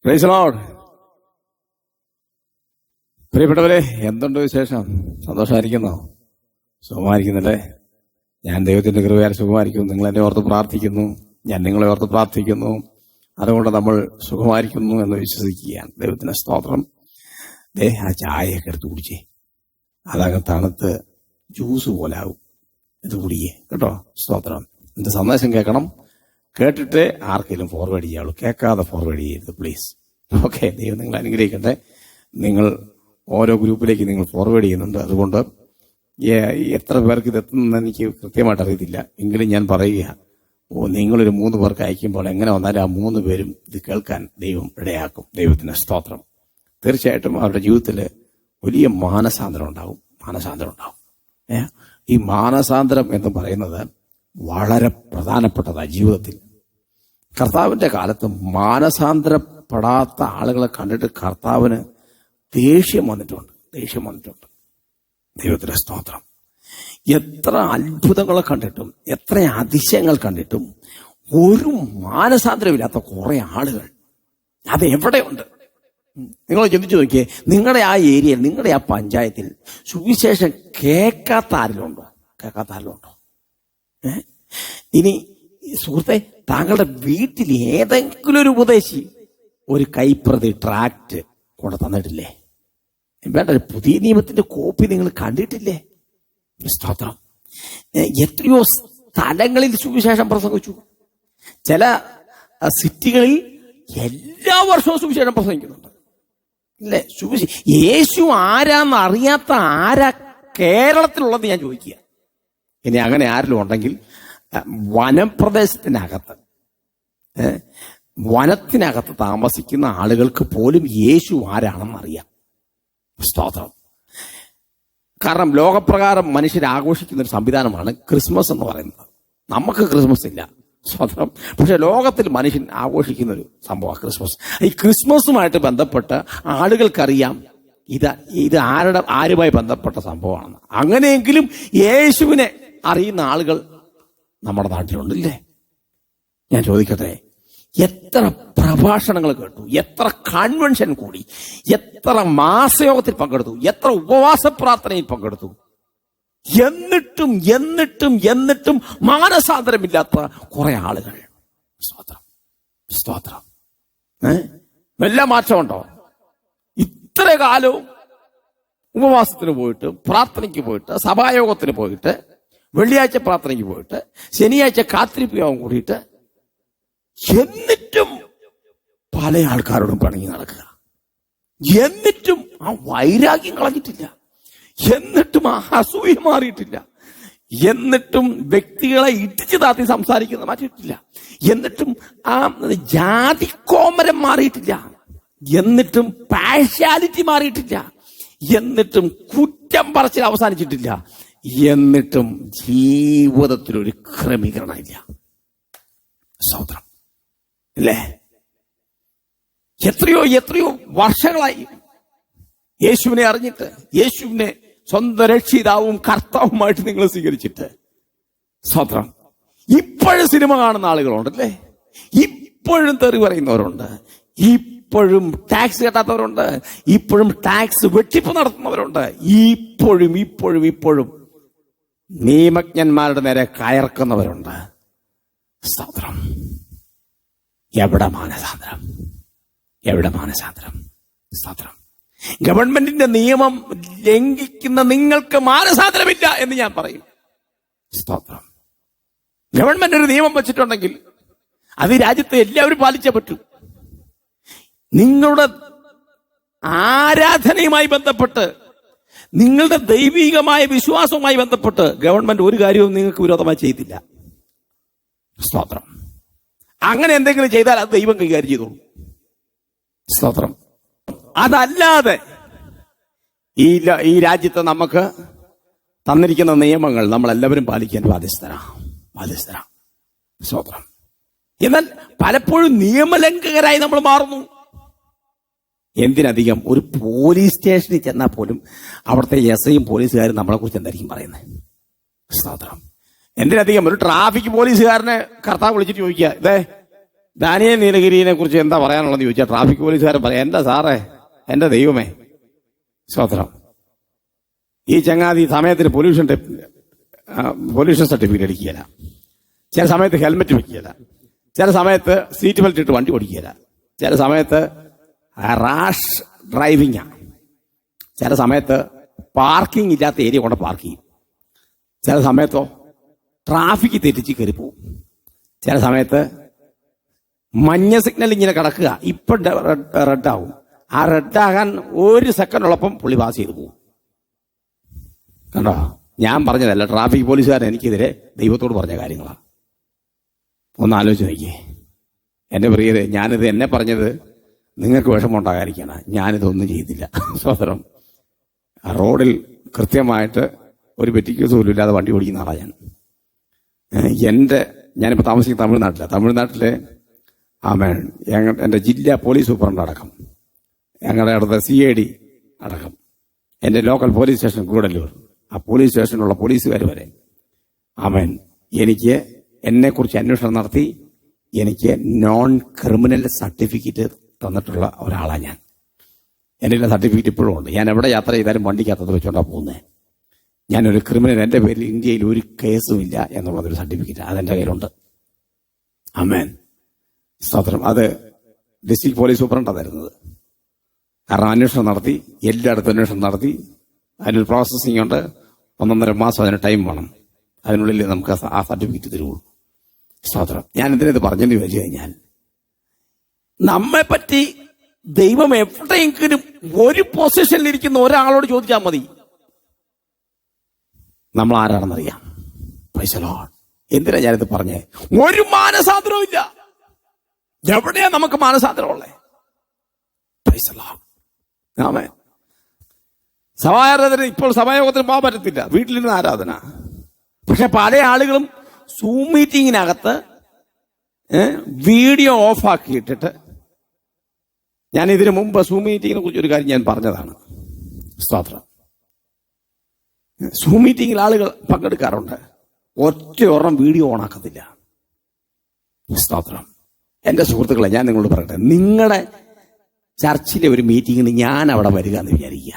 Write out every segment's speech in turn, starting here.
Price the Lord. പ്രിയപ്പെട്ടവരെ, എന്തുണ്ട് വിശേഷം? സന്തോഷമായിരിക്കുന്നോ? സുഖമായിരിക്കുന്നില്ലേ? ഞാൻ ദൈവത്തിന്റെ കൃപയാൽ സുഖമായിരിക്കുന്നു. നിങ്ങൾ എന്നെ ഓർത്ത് പ്രാർത്ഥിക്കുന്നു, ഞാൻ നിങ്ങളെ ഓർത്ത് പ്രാർത്ഥിക്കുന്നു. അതുകൊണ്ട് നമ്മൾ സുഖമായിരിക്കുന്നു എന്ന് വിശ്വസിക്കുകയാണ്. ദൈവത്തിന് സ്തോത്രം. ആ ചായയൊക്കെ എടുത്ത് കുടിച്ചേ, അതങ്ങ് തണുത്ത് ജ്യൂസ് പോലാവും. ഇത് കുടിയേ കേട്ടോ. സ്തോത്രം. എന്റെ സന്ദേശം കേൾക്കണം. കേട്ടിട്ട് ആർക്കെങ്കിലും ഫോർവേഡ് ചെയ്യാവുള്ളൂ, കേൾക്കാതെ ഫോർവേഡ് ചെയ്യരുത് പ്ലീസ്. ഓക്കെ, ദൈവം നിങ്ങൾ അനുഗ്രഹിക്കട്ടെ. നിങ്ങൾ ഓരോ ഗ്രൂപ്പിലേക്ക് നിങ്ങൾ ഫോർവേഡ് ചെയ്യുന്നുണ്ട്. അതുകൊണ്ട് എത്ര പേർക്ക് ഇത് എത്തുന്നതെന്ന് എനിക്ക് കൃത്യമായിട്ട് അറിയത്തില്ല. എങ്കിലും ഞാൻ പറയുക, നിങ്ങളൊരു 3 പേർക്ക് അയക്കുമ്പോൾ എങ്ങനെ വന്നാലും ആ 3 പേരും ഇത് കേൾക്കാൻ ദൈവം ഇടയാക്കും. ദൈവത്തിന് സ്തോത്രം. തീർച്ചയായിട്ടും അവരുടെ ജീവിതത്തിൽ വലിയ മാനസാന്തരം ഉണ്ടാവും. ഈ മാനസാന്തരം എന്ന് പറയുന്നത് വളരെ പ്രധാനപ്പെട്ടതാണ് ജീവിതത്തിൽ. കർത്താവിന്റെ കാലത്ത് മാനസാന്തരപ്പെടാത്ത ആളുകളെ കണ്ടിട്ട് കർത്താവിന് ദേഷ്യം വന്നിട്ടുണ്ട്. ദൈവത്തിന്റെ സ്തോത്രം. എത്ര അത്ഭുതങ്ങളെ കണ്ടിട്ടും എത്ര അതിശയങ്ങൾ കണ്ടിട്ടും ഒരു മാനസാന്തരമില്ലാത്ത കുറെ ആളുകൾ അത് എവിടെയുണ്ട്? നിങ്ങൾ ചിന്തിച്ചു നോക്കിയേ. നിങ്ങളുടെ ആ ഏരിയയിൽ, നിങ്ങളുടെ ആ പഞ്ചായത്തിൽ സുവിശേഷം കേൾക്കാത്ത ആരെങ്കിലും ഉണ്ടോ? ഇനി സുഹൃത്തെ, താങ്കളുടെ വീട്ടിൽ ഏതെങ്കിലും ഒരു ഉപദേശി ഒരു കൈപ്രതി ട്രാക്ട് കൊണ്ട് തന്നിട്ടില്ലേ? വേണ്ട, ഒരു പുതിയ നിയമത്തിന്റെ കോപ്പി നിങ്ങൾ കണ്ടിട്ടില്ലേ? സ്തോത്രം. എത്രയോ സ്ഥലങ്ങളിൽ സുവിശേഷം പ്രസംഗിച്ചു. ചില സിറ്റികളിൽ എല്ലാ വർഷവും സുവിശേഷം പ്രസംഗിക്കുന്നുണ്ട്. ഇല്ലേ? യേശു ആരാന്ന് അറിയാത്ത ആരാ കേരളത്തിലുള്ളത് ഞാൻ ചോദിക്കുക. ഇനി അങ്ങനെ ആരെങ്കിലും ഉണ്ടെങ്കിൽ വനത്തിനകത്ത് താമസിക്കുന്ന ആളുകൾക്ക് പോലും യേശു ആരാണെന്ന് അറിയാം. സ്തോത്രം. കാരണം ലോകപ്രകാരം മനുഷ്യർ ആഘോഷിക്കുന്ന ഒരു സംവിധാനമാണ് ക്രിസ്മസ് എന്ന് പറയുന്നത്. നമുക്ക് ക്രിസ്മസ് ഇല്ല, സ്തോത്രം. പക്ഷെ ലോകത്തിൽ മനുഷ്യൻ ആഘോഷിക്കുന്ന ഒരു സംഭവമാണ് ക്രിസ്മസ്. ഈ ക്രിസ്മസുമായിട്ട് ബന്ധപ്പെട്ട് ആളുകൾക്കറിയാം ഇത് ആരുമായി ബന്ധപ്പെട്ട സംഭവമാണെന്ന്. അങ്ങനെയെങ്കിലും യേശുവിനെ അറിയുന്ന ആളുകൾ നമ്മുടെ നാട്ടിലുണ്ടല്ലേ? ഞാൻ ചോദിക്കട്ടെ, എത്ര പ്രഭാഷണങ്ങൾ കേട്ടു, എത്ര കൺവെൻഷൻ കൂടി, എത്ര മാസയോഗത്തിൽ പങ്കെടുത്തു, എത്ര ഉപവാസ പ്രാർത്ഥനയിൽ പങ്കെടുത്തു, എന്നിട്ടും മാനസാന്തരമില്ലാത്ത കുറെ ആളുകൾ. സ്തോത്രം. വല്ല മാറ്റമുണ്ടോ? ഇത്ര കാലവും ഉപവാസത്തിന് പോയിട്ട്, പ്രാർത്ഥനയ്ക്ക് പോയിട്ട്, സഭായോഗത്തിന് പോയിട്ട്, വെള്ളിയാഴ്ച പ്രാർത്ഥനയ്ക്ക് പോയിട്ട്, ശനിയാഴ്ച കാത്തിരിപ്പ് യോഗം കൂടിയിട്ട്, എന്നിട്ടും പല ആൾക്കാരോടും പിണങ്ങി നടക്കുക. എന്നിട്ടും ആ വൈരാഗ്യം കളഞ്ഞിട്ടില്ല. എന്നിട്ടും ആ അസൂയ മാറിയിട്ടില്ല. എന്നിട്ടും വ്യക്തികളെ ഇടിച്ചു താത്തി സംസാരിക്കുന്ന മാറ്റിയിട്ടില്ല. എന്നിട്ടും ആ ജാതിക്കോമരം മാറിയിട്ടില്ല. എന്നിട്ടും പാഷ്യാലിറ്റി മാറിയിട്ടില്ല. എന്നിട്ടും കുറ്റം പറച്ചിൽ അവസാനിച്ചിട്ടില്ല. എന്നിട്ടും ജീവിതത്തിലൊരു ക്രമീകരണം ഇല്ല. സ്തോത്രം. അല്ലേ? എത്രയോ വർഷങ്ങളായി യേശുവിനെ അറിഞ്ഞിട്ട്, യേശുവിനെ സ്വന്തം രക്ഷിതാവും കർത്താവുമായിട്ട് നിങ്ങൾ സ്വീകരിച്ചിട്ട്. സ്തോത്രം. ഇപ്പോഴും സിനിമ കാണുന്ന ആളുകളുണ്ടല്ലേ? ഇപ്പോഴും തെറി പറയുന്നവരുണ്ട്. ഇപ്പോഴും ടാക്സ് കെട്ടാത്തവരുണ്ട്. ഇപ്പോഴും ടാക്സ് വെട്ടിപ്പ് നടത്തുന്നവരുണ്ട്. ഇപ്പോഴും നിയമജ്ഞന്മാരുടെ നേരെ കയർക്കുന്നവരുണ്ട്. സ്തോത്രം. എവിടെ മാനസാന്തരം? സ്തോത്രം. ഗവൺമെന്റിന്റെ നിയമം ലംഘിക്കുന്ന നിങ്ങൾക്ക് മാനസാന്തരമില്ല എന്ന് ഞാൻ പറയും. സ്തോത്രം. ഗവൺമെന്റ് ഒരു നിയമം വെച്ചിട്ടുണ്ടെങ്കിൽ അത് രാജ്യത്തെ എല്ലാവരും പാലിച്ചേ പറ്റൂ. നിങ്ങളുടെ ആരാധനയുമായി ബന്ധപ്പെട്ട്, നിങ്ങളുടെ ദൈവികമായ വിശ്വാസവുമായി ബന്ധപ്പെട്ട് ഗവൺമെന്റ് ഒരു കാര്യവും നിങ്ങൾക്ക് വിരോധമായി ചെയ്തില്ല. സ്തോത്രം. അങ്ങനെ എന്തെങ്കിലും ചെയ്താൽ അത് ദൈവം കൈകാര്യം ചെയ്തോളൂ. സ്തോത്രം. അതല്ലാതെ ഈ രാജ്യത്ത് നമുക്ക് തന്നിരിക്കുന്ന നിയമങ്ങൾ നമ്മളെല്ലാവരും പാലിക്കാൻ ബാധ്യസ്ഥരാ. സ്തോത്രം. എന്നാൽ പലപ്പോഴും നിയമലംഘകരായി നമ്മൾ മാറുന്നു. എന്തിനധികം ഒരു പോലീസ് സ്റ്റേഷനിൽ ചെന്നാൽ പോലും അവിടുത്തെ എസ്ഐയും പോലീസുകാരും നമ്മളെ കുറിച്ച് എന്തായിരിക്കും പറയുന്നത്? സ്തോത്രം. എന്തിനധികം ഒരു ട്രാഫിക് പോലീസുകാരനെ കർത്താവ് വിളിച്ചിട്ട് ചോദിക്കുക, ദാനിയേൽ നീലഗിരിയെ കുറിച്ച് എന്താ പറയാനുള്ളതെന്ന് ചോദിച്ചാൽ ട്രാഫിക് പോലീസുകാരൻ പറയാം, എന്റെ സാറേ, എന്റെ ദൈവമേ, സ്തോത്രം, ഈ ചങ്ങാതി സമയത്തിന് പൊല്യൂഷൻ സർട്ടിഫിക്കറ്റ് അടിക്കുകയില്ല, ചില സമയത്ത് ഹെൽമെറ്റ് വെക്കുകയില്ല, ചില സമയത്ത് സീറ്റ് ബെൽറ്റ് ഇട്ട് വണ്ടി ഓടിക്കുകയില്ല, ചില സമയത്ത് റാഷ് ഡ്രൈവിംഗാണ്, ചില സമയത്ത് പാർക്കിംഗ് ഇല്ലാത്ത ഏരിയ കൊണ്ട് പാർക്ക് ചെയ്യും, ചില സമയത്തോ ട്രാഫിക് തെറ്റിച്ച് കയറി പോവും, ചില സമയത്ത് മഞ്ഞ സിഗ്നൽ ഇങ്ങനെ കിടക്കുക, ഇപ്പൊ റെഡാവും, ആ റെഡാകാൻ ഒരു സെക്കൻഡ് ഉള്ളപ്പം പുള്ളി പാസ് ചെയ്ത് പോകും. കണ്ടോ, ഞാൻ പറഞ്ഞതല്ല, ട്രാഫിക് പോലീസുകാരൻ എനിക്കെതിരെ ദൈവത്തോട് പറഞ്ഞ കാര്യങ്ങളാണ്. ഒന്ന് ആലോചിച്ച് നോക്കിയേ എന്റെ പ്രിയരെ, ഞാനിത് എന്നെ പറഞ്ഞത് നിങ്ങൾക്ക് വിഷമമുണ്ടാകാതിരിക്കണം, ഞാനിതൊന്നും ചെയ്തില്ല. സ്വതന്ത്രം റോഡിൽ കൃത്യമായിട്ട് ഒരു പെറ്റിക്യൂസ് പോലും ഇല്ലാതെ വണ്ടി ഓടിക്കുന്ന ആളാണ് ഞാൻ. ഞാനിപ്പോൾ താമസിക്കുന്ന തമിഴ്നാട്ടിലെ എൻ്റെ ജില്ലാ പോലീസ് സൂപ്രണ്ട് അടക്കം, ഞങ്ങളുടെ അടുത്ത CID അടക്കം, എൻ്റെ ലോക്കൽ പോലീസ് സ്റ്റേഷൻ കൂടല്ലൂർ, ആ പോലീസ് സ്റ്റേഷനിലുള്ള പോലീസുകാർ വരെ എനിക്ക് എന്നെക്കുറിച്ച് അന്വേഷണം നടത്തി എനിക്ക് നോൺ ക്രിമിനൽ സർട്ടിഫിക്കറ്റ് തന്നിട്ടുള്ള ഒരാളാണ് ഞാൻ. എൻ്റെ സർട്ടിഫിക്കറ്റ് ഇപ്പോഴും ഉണ്ട്. ഞാൻ എവിടെ യാത്ര ചെയ്താലും വണ്ടിക്കകത്തത് വെച്ചോണ്ടാണ് പോകുന്നത്. ഞാനൊരു ക്രിമിനൽ, എൻ്റെ പേരിൽ ഇന്ത്യയിൽ ഒരു കേസും ഇല്ല എന്നുള്ളതൊരു സർട്ടിഫിക്കറ്റ് അതെൻ്റെ കയ്യിലുണ്ട്. ആമേൻ, സ്തോത്രം. അത് ഡിസ്ട്രിക്ട് പോലീസ് സൂപ്രണ്ടാണ് തരുന്നത്. കാരണം അന്വേഷണം നടത്തി, എല്ലായിടത്തും അന്വേഷണം നടത്തി, അതിനൊരു പ്രോസസ്സിംഗ് ഉണ്ട്. 1.5 മാസം അതിന് ടൈം വേണം. അതിനുള്ളിൽ നമുക്ക് ആ സർട്ടിഫിക്കറ്റ് തരുള്ളൂ. സ്തോത്രം. ഞാൻ എന്തിനത് പറഞ്ഞെന്ന് ചോദിച്ചു കഴിഞ്ഞാൽ, നമ്മെ പറ്റി ദൈവം എവിടെയെങ്കിലും ഒരു പൊസിഷനിൽ ഇരിക്കുന്ന ഒരാളോട് ചോദിച്ചാൽ മതി, നമ്മൾ ആരാണെന്നറിയാം. Price the Lord. എന്തിനാ ഞാനിത് പറഞ്ഞേ? ഒരു മാനസാന്തരവും ഇല്ല. എവിടെയാ നമുക്ക് മാനസാന്തരമുള്ളേ? Praise the lord. ആമേൻ. സഭാരാധന ഇപ്പോൾ സഭായോഗത്തിന് പോകാൻ പറ്റത്തില്ല, വീട്ടിലിരുന്ന് ആരാധന. പക്ഷെ പല ആളുകളും സൂം മീറ്റിങ്ങിനകത്ത് വീഡിയോ ഓഫാക്കിയിട്ടിട്ട്, ഞാൻ ഇതിനു മുമ്പ് സൂം മീറ്റിങ്ങിനെ കുറിച്ച് ഒരു കാര്യം ഞാൻ പറഞ്ഞതാണ്. സ്തോത്രം. സൂം മീറ്റിങ്ങിൽ ആളുകൾ പങ്കെടുക്കാറുണ്ട്, ഒറ്റ വീഡിയോ ഓണാക്കത്തില്ല. സ്തോത്രം. എന്റെ സുഹൃത്തുക്കളെ, ഞാൻ നിങ്ങളോട് പറയട്ടെ, നിങ്ങളുടെ ചർച്ചിലെ ഒരു മീറ്റിങ്ങിന് ഞാൻ അവിടെ വരിക എന്ന് വിചാരിക്കുക.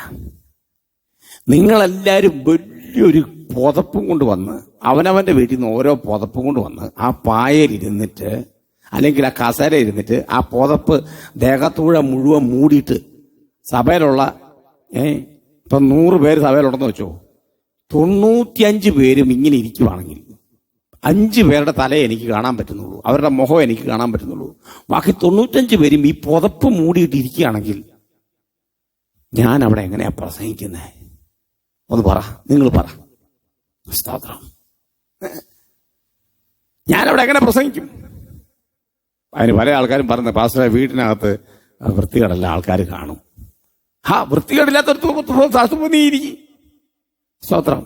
നിങ്ങളെല്ലാവരും വലിയൊരു പുതപ്പും കൊണ്ട് വന്ന്, അവനവന്റെ വീട്ടിൽ നിന്ന് ഓരോ പുതപ്പും കൊണ്ട് വന്ന് ആ പായലിരുന്നിട്ട് അല്ലെങ്കിൽ ആ കസേര ഇരുന്നിട്ട് ആ പുതപ്പ് ദേഹത്തൂടെ മുഴുവൻ മൂടിയിട്ട് സഭയിലുള്ള ഇപ്പൊ 100 പേര് സഭയിലുണ്ടെന്ന് വെച്ചോ, 95 പേരും ഇങ്ങനെ ഇരിക്കുവാണെങ്കിൽ 5 പേരുടെ തലയെ എനിക്ക് കാണാൻ പറ്റുന്നുള്ളൂ, അവരുടെ മുഖം എനിക്ക് കാണാൻ പറ്റുന്നുള്ളൂ. ബാക്കി 95 പേരും ഈ പുതപ്പ് മൂടിയിട്ട് ഇരിക്കുകയാണെങ്കിൽ ഞാൻ അവിടെ എങ്ങനെയാ പ്രസംഗിക്കുന്നത്? ഒന്ന് പറ, നിങ്ങൾ പറ. സ്തോത്രം. ഞാനവിടെ എങ്ങനെ പ്രസംഗിക്കും? അതിന് പല ആൾക്കാരും പറഞ്ഞ, പാസ്റ്ററെ വീട്ടിനകത്ത് വൃത്തികേടല്ല, ആൾക്കാർ കാണും. വൃത്തികേടില്ലാത്തൊരു നീ ഇരിക്കും. സ്തോത്രം.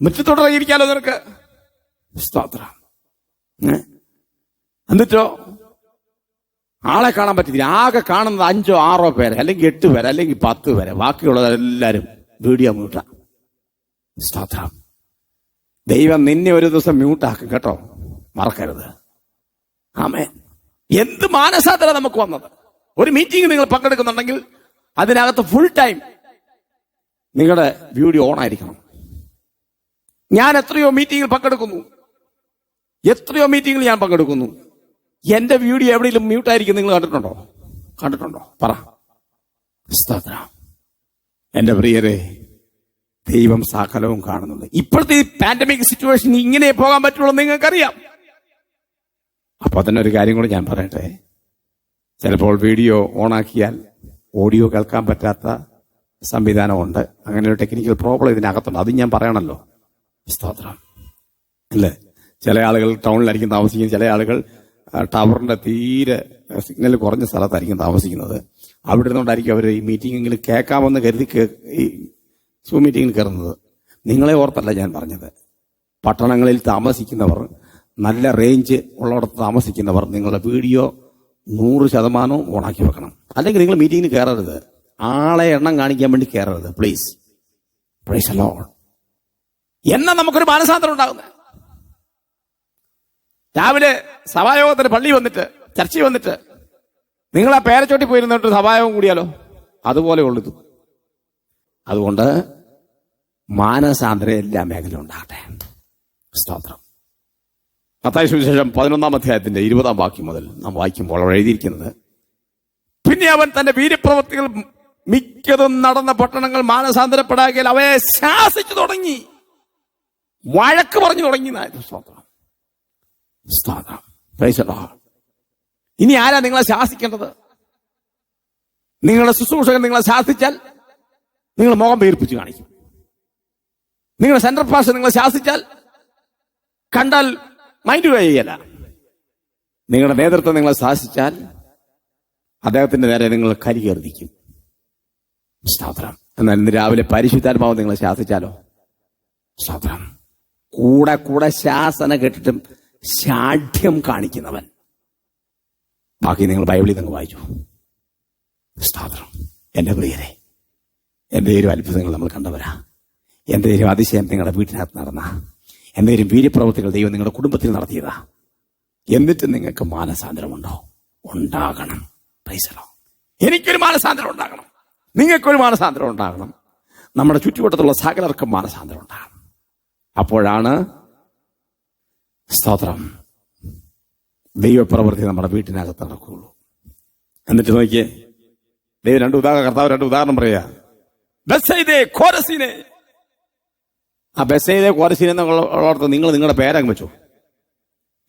മുറ്റത്തോട്ടിറങ്ങിയിരിക്കാലോ നിനക്ക്. സ്തോത്രം. എന്നിട്ടോ ആളെ കാണാൻ പറ്റില്ല. ആകെ കാണുന്നത് 5 or 6 പേര്, അല്ലെങ്കിൽ 8 പേര്, അല്ലെങ്കിൽ 10 പേര്. ബാക്കിയുള്ളതെല്ലാരും വീഡിയോ മ്യൂട്ടാ. സ്തോത്രം. ദൈവം നിന്നെ ഒരു ദിവസം മ്യൂട്ടാക്കും കേട്ടോ, മറക്കരുത്. ആമേൻ. എന്ത് മാനസാന്തര നമുക്ക് വന്നത്. ഒരു മീറ്റിംഗ് നിങ്ങൾ പങ്കെടുക്കുന്നുണ്ടെങ്കിൽ അതിനകത്ത് ഫുൾ ടൈം നിങ്ങളുടെ വീഡിയോ ഓൺ ആയിരിക്കണം. ഞാൻ എത്രയോ മീറ്റിംഗിൽ പങ്കെടുക്കുന്നു, ഞാൻ പങ്കെടുക്കുന്നു. എന്റെ വീഡിയോ എവിടെയെങ്കിലും മ്യൂട്ടായിരിക്കും നിങ്ങൾ കണ്ടിട്ടുണ്ടോ? പറ. സ്തോത്രം. എന്റെ പ്രിയരെ, ദൈവം സകലവും കാണുന്നുണ്ട്. ഇപ്പോഴത്തെ ഈ പാൻഡമിക് സിറ്റുവേഷൻ ഇങ്ങനെ പോകാൻ പറ്റുള്ളൂ നിങ്ങൾക്കറിയാം. അപ്പൊ തന്നെ ഒരു കാര്യം കൂടെ ഞാൻ പറയട്ടെ. ചിലപ്പോൾ വീഡിയോ ഓണാക്കിയാൽ ഓഡിയോ കേൾക്കാൻ പറ്റാത്ത സംവിധാനമുണ്ട്. അങ്ങനെ ഒരു ടെക്നിക്കൽ പ്രോബ്ലം ഇതിനകത്തുണ്ട്. അത് ഞാൻ പറയണല്ലോ. സ്തോത്രം. അല്ലേ? ചില ആളുകൾ ടൗണിലായിരിക്കും താമസിക്കുന്നത്, ചില ആളുകൾ ടവറിന്റെ തീരെ സിഗ്നൽ കുറഞ്ഞ സ്ഥലത്തായിരിക്കും താമസിക്കുന്നത്. അവിടെ ഇരുന്നുകൊണ്ടായിരിക്കും അവർ ഈ മീറ്റിംഗിൽ കേൾക്കാമെന്ന് കരുതി ഈ സൂം മീറ്റിംഗിൽ കയറുന്നത്. നിങ്ങളെ ഓർത്തല്ല ഞാൻ പറഞ്ഞത്. പട്ടണങ്ങളിൽ താമസിക്കുന്നവർ, നല്ല റേഞ്ച് ഉള്ളിടത്ത് താമസിക്കുന്നവർ, നിങ്ങളുടെ വീഡിയോ 100% ഓണാക്കി വെക്കണം. അല്ലെങ്കിൽ നിങ്ങൾ മീറ്റിംഗിന് കയറരുത്. ആളെ എണ്ണം കാണിക്കാൻ വേണ്ടി കയറരുത്. പ്ലീസ്. Price the Lord. എന്നാ നമുക്കൊരു മാനസാന്തരം ഉണ്ടാകുന്നത്? രാവിലെ സഭായോഗത്തിന് പള്ളി വന്നിട്ട് ചർച്ചയിൽ വന്നിട്ട് നിങ്ങൾ ആ പേരച്ചോട്ടി പോയിരുന്നിട്ട് സഭായോഗം കൂടിയാലോ? അതുപോലെ ഉള്ളത്. അതുകൊണ്ട് മാനസാന്തരം എല്ലാ മേഖലയും ഉണ്ടാകട്ടെ. സ്തോത്രം. മത്തായി സുവിശേഷം 11-ാം അധ്യായത്തിന്റെ 20-ാം വാക്യം മുതൽ നാം വായിക്കുമ്പോൾ അവിടെ എഴുതിയിരിക്കുന്നത്, പിന്നെ അവൻ തന്റെ വീര്യപ്രവൃത്തികൾ മിക്കതും നടന്ന പട്ടണങ്ങൾ മാനസാന്തരപ്പെടാകിയാൽ അവയെ ശാസിച്ചു തുടങ്ങി, വഴക്ക് പറഞ്ഞു തുടങ്ങി. സ്തോത്രം, സ്തോത്രം. Price the Lord. ഇനി ആരാ നിങ്ങളെ ശാസിക്കേണ്ടത്? നിങ്ങളുടെ ശുശ്രൂഷകൻ നിങ്ങളെ ശാസിച്ചാൽ നിങ്ങൾ മുഖം വീർപ്പിച്ച് കാണിക്കും. നിങ്ങളുടെ സെൻട്രൽ പാസ്റ്റർ നിങ്ങളെ ശാസിച്ചാൽ കണ്ടാൽ മൈൻഡ് ചെയ്യല. നിങ്ങളുടെ നേതൃത്വം നിങ്ങളെ ശാസിച്ചാൽ അദ്ദേഹത്തിന്റെ നേരെ നിങ്ങൾ കരികേർദിക്കും. സ്തോത്രം. എന്നാൽ ഇന്ന് രാവിലെ പരിശുദ്ധാത്മാവ് നിങ്ങളെ ശാസിച്ചാലോ? സ്തോത്രം. കൂടെ കൂടെ ശാസന കേട്ടിട്ടും ശാഠ്യം കാണിക്കുന്നവൻ. ബാക്കി നിങ്ങൾ ബൈബിളിൽ നിങ്ങൾ വായിച്ചു. സ്തോത്രം. എന്റെ പ്രിയരെ, എന്തെങ്കിലും അത്ഭുതങ്ങൾ നമ്മൾ കണ്ടവരാ. എന്തെങ്കിലും അതിശയം നിങ്ങളുടെ വീട്ടിനകത്ത് നടന്ന, എന്തെങ്കിലും വീര്യപ്രവൃത്തികൾ ദൈവം നിങ്ങളുടെ കുടുംബത്തിൽ നടത്തിയതാ. എന്നിട്ട് നിങ്ങൾക്ക് മാനസാന്തരമുണ്ടോ? ഉണ്ടാകണം. Price the Lord. എനിക്കൊരു മാനസാന്തരം ഉണ്ടാകണം, നിങ്ങൾക്കൊരു മാനസാന്തരം ഉണ്ടാകണം, നമ്മുടെ ചുറ്റുവട്ടത്തുള്ള സകലർക്കും മാനസാന്തരം ഉണ്ടാകണം. അപ്പോഴാണ് സ്തോത്രം ദൈവപ്രവൃത്തി നമ്മുടെ വീട്ടിനകത്ത് നടക്കുകയുള്ളൂ. എന്നിട്ട് നോക്കിയേ, കർത്താവ് രണ്ട് ഉദാഹരണം പറയാ. ബെത്സയിദേ കോരസീനെ. ആ ബെത്സയിദേ കോരസീനെ എന്നുള്ളടത്ത് നിങ്ങൾ നിങ്ങളുടെ പേരങ്ങ് വെച്ചു.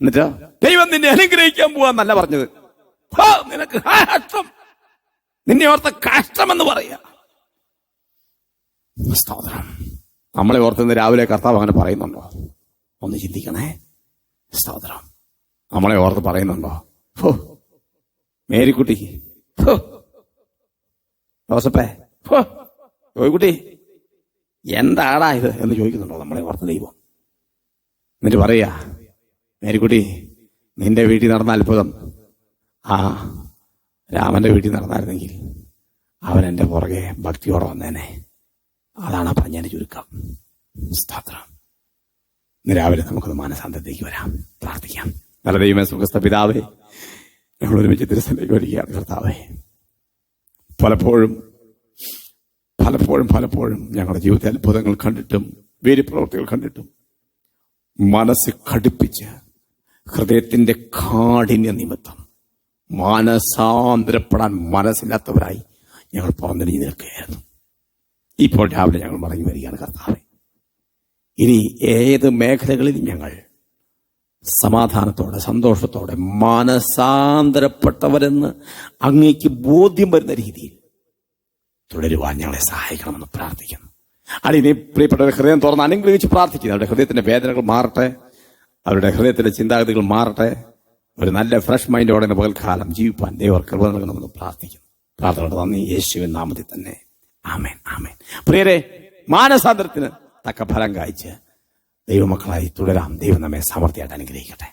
എന്നിട്ട് ദൈവം നിന്നെ അനുഗ്രഹിക്കാൻ പോവാന്നല്ല പറഞ്ഞത്. നിനക്ക് കഷ്ടം, നിന്നെ ഓർത്ത കഷ്ടമെന്ന് പറയാ. സ്തോത്രം. നമ്മളെ ഓർത്തുന്ന രാവിലെ കർത്താവ് അങ്ങനെ പറയുന്നുണ്ടോ? ഒന്ന് ചിന്തിക്കണേ. സ്തോത്രം. നമ്മളെ ഓർത്ത് പറയുന്നുണ്ടോ? മേരിക്കുട്ടി, ജോസപ്പേ, ജോയിക്കുട്ടി, എന്താടാ ഇത് എന്ന് ചോദിക്കുന്നുണ്ടോ നമ്മളെ ഓർത്ത് ദൈവം? എന്നിട്ട് പറയാ, മേരിക്കുട്ടി, നിന്റെ വീട്ടിൽ നടന്ന അത്ഭുതം ആ രാമന്റെ വീട്ടിൽ നടന്നായിരുന്നെങ്കിൽ അവൻ എന്റെ പുറകെ ഭക്തിയോടെ വന്നേനെ. അതാണ് പറഞ്ഞതിന്റെ ചുരുക്കം. സ്തോത്രം. ഇന്ന് രാവിലെ നമുക്കൊന്ന് മാനസാന്തരത്തേക്ക് വരാം, പ്രാർത്ഥിക്കാം. നല്ല ദൈവമേ, സ്വർഗ്ഗസ്ഥ പിതാവേ, ഞങ്ങൾ ഒരുമിച്ച് തിരുസന്നിധിയിലേക്ക് വരികയാണ്. കർത്താവേ, പലപ്പോഴും ഞങ്ങളുടെ ജീവിതത്തിൽ അത്ഭുതങ്ങൾ കണ്ടിട്ടും വീര്യപ്രവൃത്തികൾ കണ്ടിട്ടും മനസ്സ് ഘടിപ്പിച്ച് ഹൃദയത്തിന്റെ കാഠിന്യ നിമിത്തം മാനസാന്തരപ്പെടാൻ മനസ്സില്ലാത്തവരായി ഞങ്ങൾ പുറംതിരിഞ്ഞു നിൽക്കുകയായിരുന്നു. ഇപ്പോൾ രാവിലെ ഞങ്ങൾ മടങ്ങി വരികയാണ് കർത്താവേ. ഇനി ഏത് മേഖലകളിലും ഞങ്ങൾ സമാധാനത്തോടെ സന്തോഷത്തോടെ മാനസാന്തരപ്പെട്ടവരെന്ന് അങ്ങേക്ക് ബോധ്യം വരുന്ന രീതിയിൽ തുടരുവാൻ ഞങ്ങളെ സഹായിക്കണമെന്ന് പ്രാർത്ഥിക്കുന്നു. അതിന് പ്രിയപ്പെട്ടവരുടെ ഹൃദയം തുറന്ന് അനുഗ്രഹിച്ച് പ്രാർത്ഥിക്കുന്നു. അവരുടെ ഹൃദയത്തിന്റെ വേദനകൾ മാറട്ടെ, അവരുടെ ഹൃദയത്തിന്റെ ചിന്താഗതികൾ മാറട്ടെ. ഒരു നല്ല ഫ്രഷ് മൈൻഡോടെ പകൽക്കാലം ജീവിപ്പാൻ ദൈവം കൃപ നൽകണമെന്ന് പ്രാർത്ഥിക്കുന്നു. പ്രാർത്ഥനയോട് നന്ദി, യേശുവിൻ നാമത്തിൽ തന്നെ. ആമേൻ, ആമേൻ. പ്രിയരെ, മാനസാന്തരത്തിന് തക്ക ഫലം കായ്ച്ച് ദൈവമക്കളായി തുടരാം. ദൈവം നമ്മെ സമൃദ്ധിയായിട്ട് അനുഗ്രഹിക്കട്ടെ.